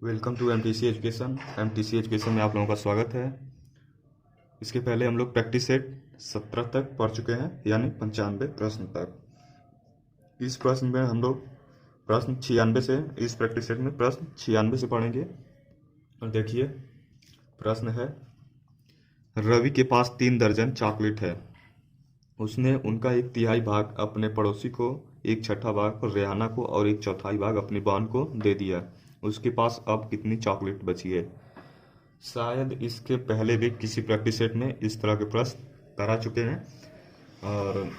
Welcome to MTC education. MTC education में आप लोगों का स्वागत है। इसके पहले हम लोग प्रैक्टिस सेट 17 तक पढ़ चुके हैं, यानी 95 प्रश्न तक। इस प्रश्न में हम लोग प्रश्न 96 से, इस प्रैक्टिस सेट में प्रश्न 96 से पढ़ेंगे। और देखिए, प्रश्न है, रवि के पास 3 दर्जन चॉकलेट है। उसने उनका 1/3 भाग अपने पड़ोसी को, 1/6 भाग रेहाना को और 1/4 भाग अपनी बहन को दे दिया। उसके पास अब कितनी चॉकलेट बची है? शायद इसके पहले भी किसी प्रैक्टिस सेट में इस तरह के प्रश्न करा चुके हैं। और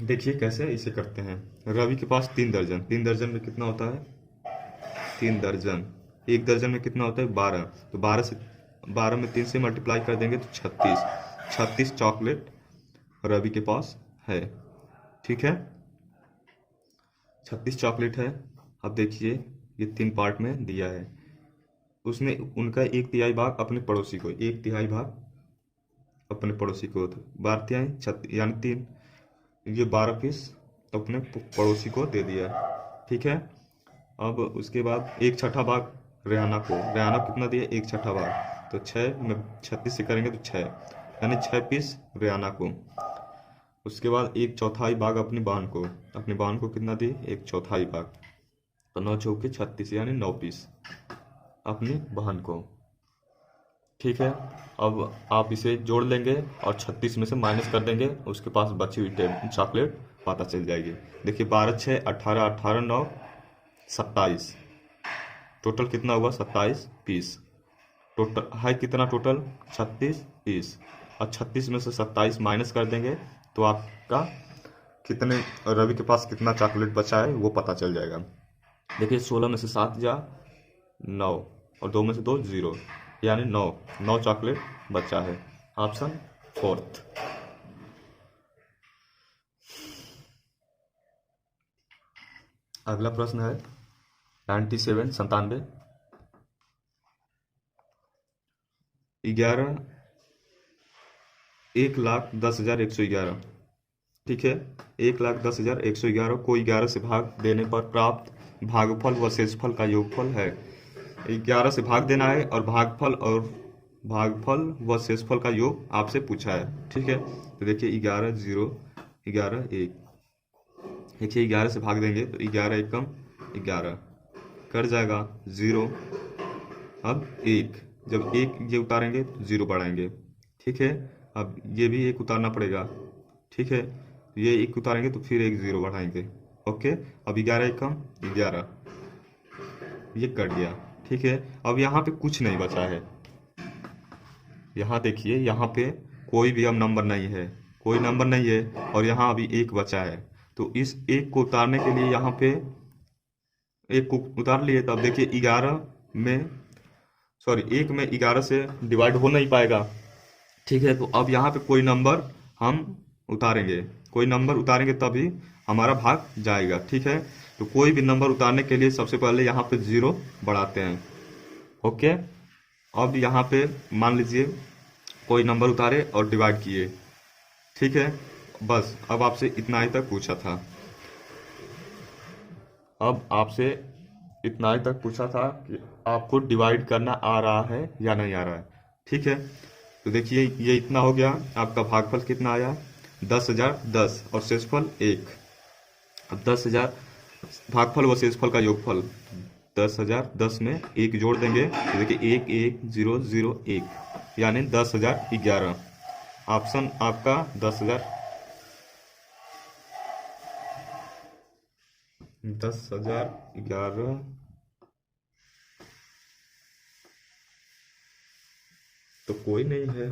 देखिए कैसे इसे करते हैं। रवि के पास 3 दर्जन, 3 दर्जन में कितना होता है? 3 दर्जन, 1 दर्जन में कितना होता है? 12। तो 12 में 3 से मल्टीप्लाई कर देंगे तो 36। 36 चॉकलेट रवि के पास है। ठीक है, 36 चॉकलेट है। अब देखिए, ये 3 पार्ट में दिया है। उसने उनका 1/3 भाग अपने पड़ोसी को, 1/3 भाग अपने पड़ोसी को, 12 यानी 3, ये 12 पीस अपने पड़ोसी को दे दिया। ठीक है, अब उसके बाद 1/6 भाग रेहाना को, रेहाना कितना दिया? 1/6 भाग, तो 6 में 36 से करेंगे तो 6, यानी 6 पीस रेहाना को। उसके बाद 1/4 भाग अपनी बहन को, अपनी बहन को कितना दिए? 1/4 भाग, तो 9 चौके 36, यानी 9 पीस अपनी बहन को। ठीक है, अब आप इसे जोड़ लेंगे और 36 में से माइनस कर देंगे, उसके पास बची हुई चॉकलेट पता चल जाएगी। देखिए, 12 6 18, 18 9 27, टोटल कितना हुआ? 27 पीस। टोटल है कितना? Total 36 piece. और 36 में से 27 माइनस कर देंगे तो आपका कितने, रवि के पास कितना चॉकलेट बचा है वो पता चल जाएगा। देखिए, 16 में से 7 जा 9 और 2 में से 2 0, यानी 9 चॉकलेट बचा है। Option fourth. अगला प्रश्न है 97 97, 11 1,10,111। ठीक है, 1,10,111 को 11 से भाग देने पर प्राप्त भागफल व शेषफल का योगफल है। 11 से भाग देना है और भागफल व शेषफल का योग आपसे पूछा है। ठीक है, तो देखिए 11 0 11 1। देखिए 11 से भाग देंगे तो 11 एकम 11 कर जाएगा 0। अब 1, जब 1 ये उतारेंगे तो 0 बढ़ाएंगे। ठीक है, अब ये भी 1 उतारना पड़ेगा। ठीक है, ये 1 उतारेंगे तो फिर 1 0 बढ़ाएंगे। ओके, अब 11 एकम 11, ये कट गया। ठीक है, अब यहाँ पे कुछ नहीं बचा है। यहाँ देखिए, यहाँ पे कोई भी अब नंबर नहीं है, कोई नंबर नहीं है, और यहाँ अभी 1 बचा है। तो इस 1 को उतारने के लिए यहाँ पे 1 को उतार लिए, तो अब देखिए 11 में, सॉरी 1 में 11 से डिवाइड हो नहीं पाएगा। ठीक है, तो अब यहाँ पे कोई नंबर हम उतारेंगे, कोई नंबर उतारेंगे तभी हमारा भाग जाएगा। ठीक है, तो कोई भी नंबर उतारने के लिए सबसे पहले यहाँ पे 0 बढ़ाते हैं। ओके, अब यहाँ पे मान लीजिए कोई नंबर उतारे और डिवाइड किए। ठीक है, बस अब आपसे इतना ही तक पूछा था। अब आपसे इतना ही तक पूछा था कि आपको डिवाइड करना आ रहा है या नहीं आ रहा है। ठीक है, तो देखिए ये इतना हो गया। आपका भागफल कितना आया? 10,010 और शेषफल 1। अब 10,000 भागफल व शेषफल का योगफल, 10,010 में 1 जोड़ देंगे तो देखिए 1 1 0 0 1, यानी 10,011। ऑप्शन आपका 10,011। तो कोई नहीं है,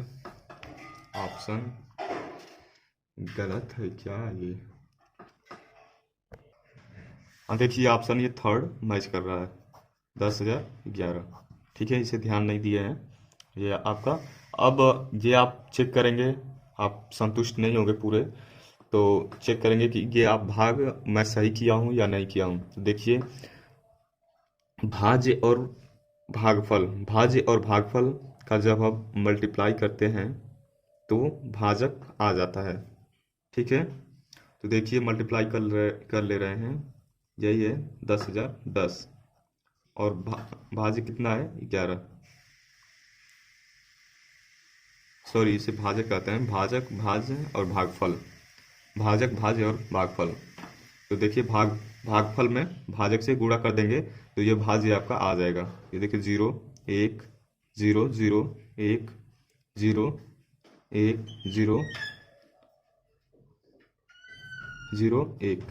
ऑप्शन गलत है क्या ये? हाँ देखिए, ऑप्शन ये थर्ड मैच कर रहा है, 10,011। ठीक है, इसे ध्यान नहीं दिए हैं ये आपका। अब ये आप चेक करेंगे, आप संतुष्ट नहीं होंगे पूरे, तो चेक करेंगे कि ये आप भाग मैं सही किया हूँ या नहीं किया हूँ। तो देखिए, भाज्य और भागफल का जब हम मल्टीप्लाई करते हैं तो भाजक आ जाता है। ठीक है, तो देखिए मल्टीप्लाई कर ले रहे हैं, यही है 10,010 और भाज्य कितना है 11। सॉरी, इसे भाजक कहते हैं, भाजक भाज्य और भागफल, भाजक भाज्य और भागफल। तो देखिए भागफल में भाजक से गुणा कर देंगे तो ये भाज्य आपका आ जाएगा। ये देखिए 0 1 0 0 1 0 1 0 0 1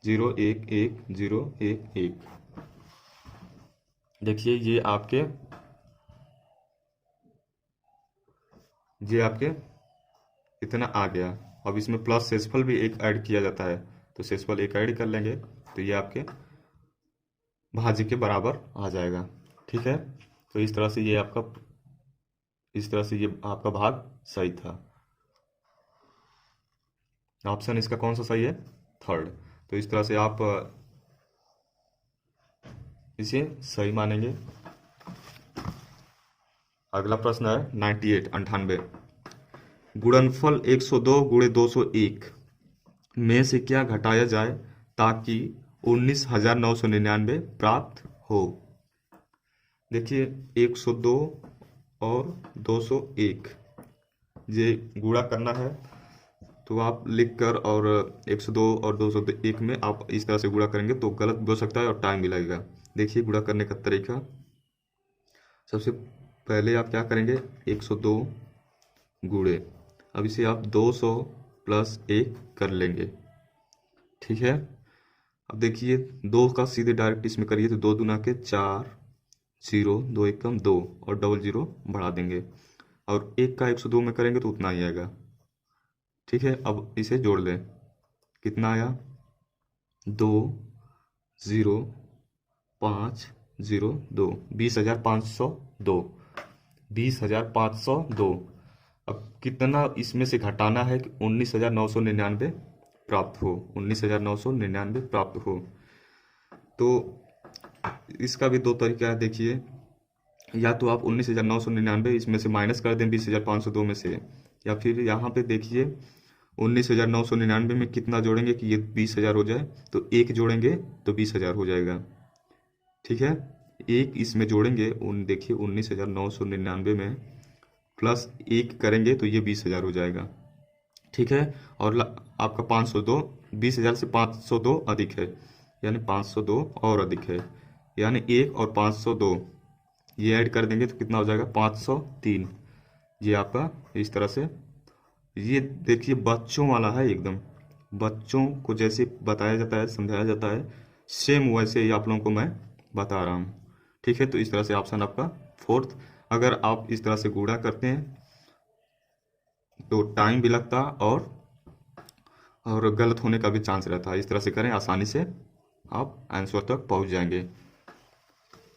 0 1 1 0 1 1। देखिए ये आपके इतना आ गया। अब इसमें प्लस शेषफल भी एक ऐड किया जाता है, तो शेषफल एक ऐड कर लेंगे तो ये आपके भाज्य के बराबर आ जाएगा। ठीक है, तो इस तरह से ये आपका भाग सही था। ऑप्शन इसका कौन सा सही है? थर्ड। तो इस तरह से आप इसे सही मानेंगे। अगला प्रश्न है 98 गुणनफल 102 गुणे 201 में से क्या घटाया जाए ताकि 19,999 प्राप्त हो। देखिए 102 और 201 ये गुणा करना है, तो आप लिखकर और 102 और 201 में आप इस तरह से गुणा करेंगे तो गलत भी हो सकता है और टाइम भी लगेगा। देखिए गुणा करने का तरीका, सबसे पहले आप क्या करेंगे 102 गुणे, अब इसे आप 200 प्लस 1 कर लेंगे। ठीक है, अब देखिए 2 का सीधे डायरेक्ट इसमें करिए तो 2 दूना के 4 0 2 एकम 2 और डबल 0 बढ़ा देंगे, और 1 का 102 में करेंगे तो उतना ही आएगा। ठीक है, अब इसे जोड़ लें, कितना आया 2 0 5 0 2 20,502 20,502। अब कितना इसमें से घटाना है कि 19,999 प्राप्त हो, 19,999 प्राप्त हो। तो इसका भी दो तरीका है। देखिए या तो आप 19,999 इसमें से माइनस कर दें 20,502 में से, या फिर यहाँ पे देखिए 19,999 में कितना जोड़ेंगे कि ये 20,000 हो जाए, तो 1 जोड़ेंगे तो 20,000 हो जाएगा। ठीक है, 1 इसमें जोड़ेंगे, देखिए 19,999 में प्लस 1 करेंगे तो ये 20,000 हो जाएगा। ठीक है, और आपका 502 20,000 से 502 अधिक है, यानी 502 और अधिक है, यानी 1 और 502 ये ऐड कर देंगे तो कितना हो जाएगा 503। ये आपका इस तरह से, ये देखिए बच्चों वाला है, एकदम बच्चों को जैसे बताया जाता है समझाया जाता है सेम वैसे ही आप लोगों को मैं बता रहा हूँ। ठीक है, तो इस तरह से ऑप्शन आपका फोर्थ। अगर आप इस तरह से गुणा करते हैं तो टाइम भी लगता और गलत होने का भी चांस रहता है। इस तरह से करें, आसानी से आप आंसर तक पहुंच जाएंगे।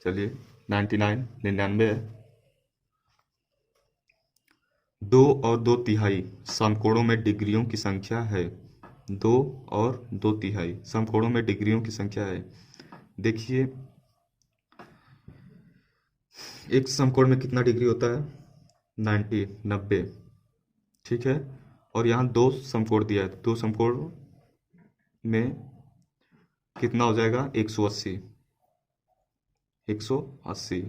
चलिए 99 है। 2 और 2/3 समकोणों में डिग्रियों की संख्या है। 2 और 2/3 समकोणों में डिग्रियों की संख्या है। देखिए एक समकोण में कितना डिग्री होता है 90। ठीक है, और यहाँ 2 समकोण दिया है, 2 समकोण में कितना हो जाएगा 180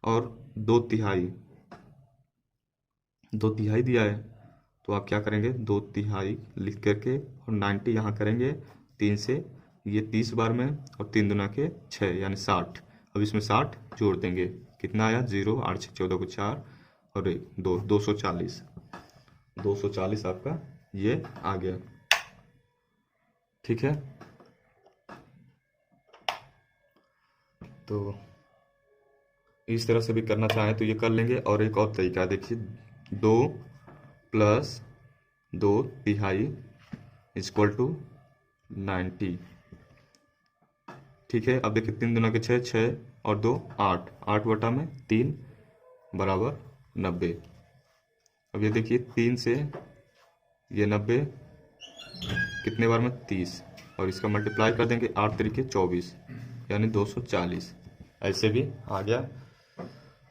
और 2/3 दिया है, तो आप क्या करेंगे 2/3 लिख करके और 90 यहाँ करेंगे 3 से, ये 30 बार में, और 3 दूना के 6 यानी 60। अब इसमें 60 जोड़ देंगे, कितना आया 0 8 6 14 को 4 और 1 2 240 आपका ये आ गया। ठीक है, तो इस तरह से भी करना चाहें तो ये कर लेंगे। और एक और तरीका देखिए 2 + 2/3 = 90। ठीक है, अब देखिए 3 दूना के 6 6 और 2 8 8 बटा में 3 बराबर 90। अब ये देखिए 3 से ये 90 कितने बार में 30, और इसका मल्टीप्लाई कर देंगे 8 तरीके 24 यानी 240। ऐसे भी आ गया।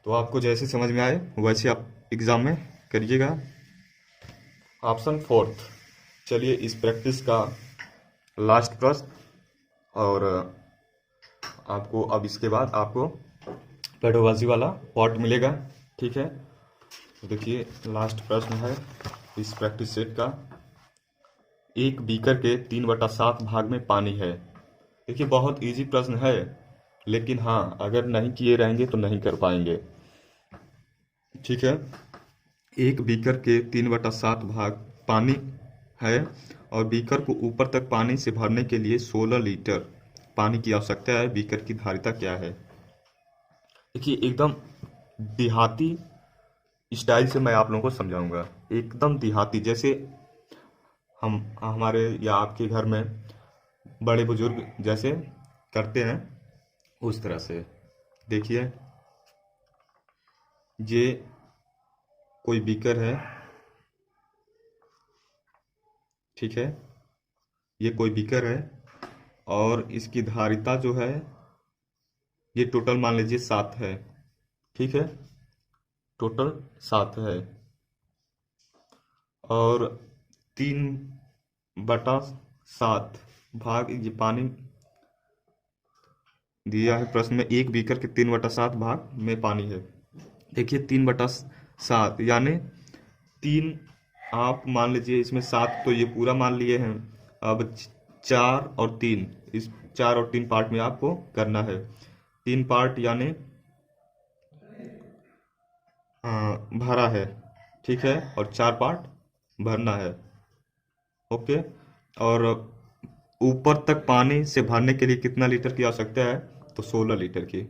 तो आपको जैसे समझ में आए वैसे आप एग्जाम में करिएगा। Option fourth. चलिए इस प्रैक्टिस का लास्ट प्रश्न और आपको अब इसके बाद आपको पेडोलॉजी वाला पार्ट मिलेगा। ठीक है, तो देखिए लास्ट प्रश्न है इस प्रैक्टिस सेट का। एक बीकर के 3/7 भाग में पानी है। देखिए बहुत इजी प्रश्न है, लेकिन हाँ अगर नहीं किए रहेंगे तो नहीं कर पाएंगे। ठीक है, एक बीकर के 3/7 भाग पानी है और बीकर को ऊपर तक पानी से भरने के लिए 16 लीटर पानी की आवश्यकता है। बीकर की धारिता क्या है? देखिए एकदम देहाती स्टाइल से मैं आप लोगों को समझाऊंगा, एकदम देहाती, जैसे हम हमारे या आपके घर में बड़े बुजुर्ग जैसे करते हैं उस तरह से। देखिए ये कोई बीकर है, ठीक है, ये कोई बीकर है और इसकी धारिता जो है ये टोटल मान लीजिए 7 है। ठीक है, टोटल 7 है और 3/7 भाग ये पानी दिया है प्रश्न में। एक बीकर के 3/7 भाग में पानी है। देखिए 3/7 यानी 3, आप मान लीजिए इसमें 7 तो ये पूरा मान लिए हैं। अब 4 और 3, इस 4 और 3 पार्ट में आपको करना है। 3 पार्ट यानी भरा है, ठीक है, और 4 पार्ट भरना है। ओके, और ऊपर तक पानी से भरने के लिए कितना लीटर की आवश्यकता है? तो 16 लीटर की।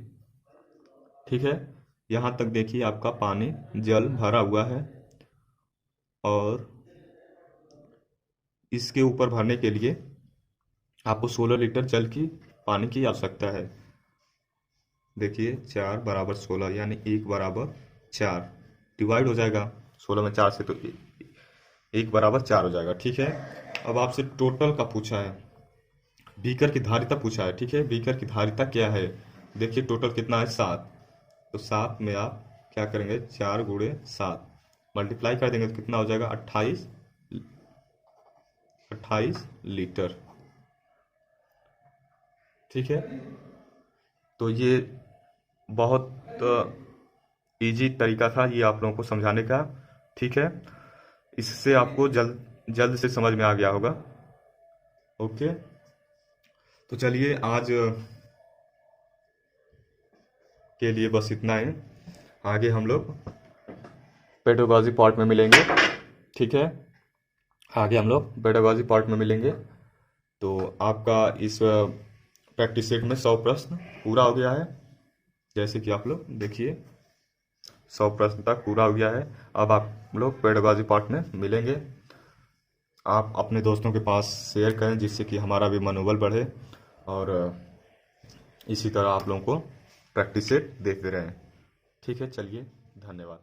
ठीक है, यहाँ तक देखिए आपका पानी जल भरा हुआ है और इसके ऊपर भरने के लिए आपको 16 लीटर जल की पानी की आवश्यकता है। देखिए 4 बराबर 16 यानी 1 बराबर 4 डिवाइड हो जाएगा 16 में 4 से, तो 1 बराबर 4 हो जाएगा। ठीक है, अब आपसे टोटल का पूछा है, बीकर की धारिता पूछा है। ठीक है, बीकर की धारिता क्या है? देखिए टोटल कितना है? 7। तो 7 में आप क्या करेंगे? 4 गुणे 7 मल्टीप्लाई कर देंगे तो कितना हो जाएगा? 28 लीटर। ठीक है, तो ये बहुत इजी तरीका था ये आप लोगों को समझाने का। ठीक है, इससे आपको जल्द से समझ में आ गया होगा। ओके, तो चलिए आज के लिए बस इतना ही। आगे हम लोग पेडागोजी पार्ट में मिलेंगे। ठीक है, आगे हम लोग पेडागोजी पार्ट में मिलेंगे। तो आपका इस प्रैक्टिस सेट में 100 प्रश्न पूरा हो गया है। जैसे कि आप लोग देखिए 100 प्रश्न तक पूरा हो गया है। अब आप लोग पेडागोजी पार्ट में मिलेंगे। आप अपने दोस्तों के पास शेयर करें जिससे कि हमारा भी मनोबल बढ़े और इसी तरह आप लोगों को प्रैक्टिस सेट देखते रहें। ठीक है, चलिए धन्यवाद।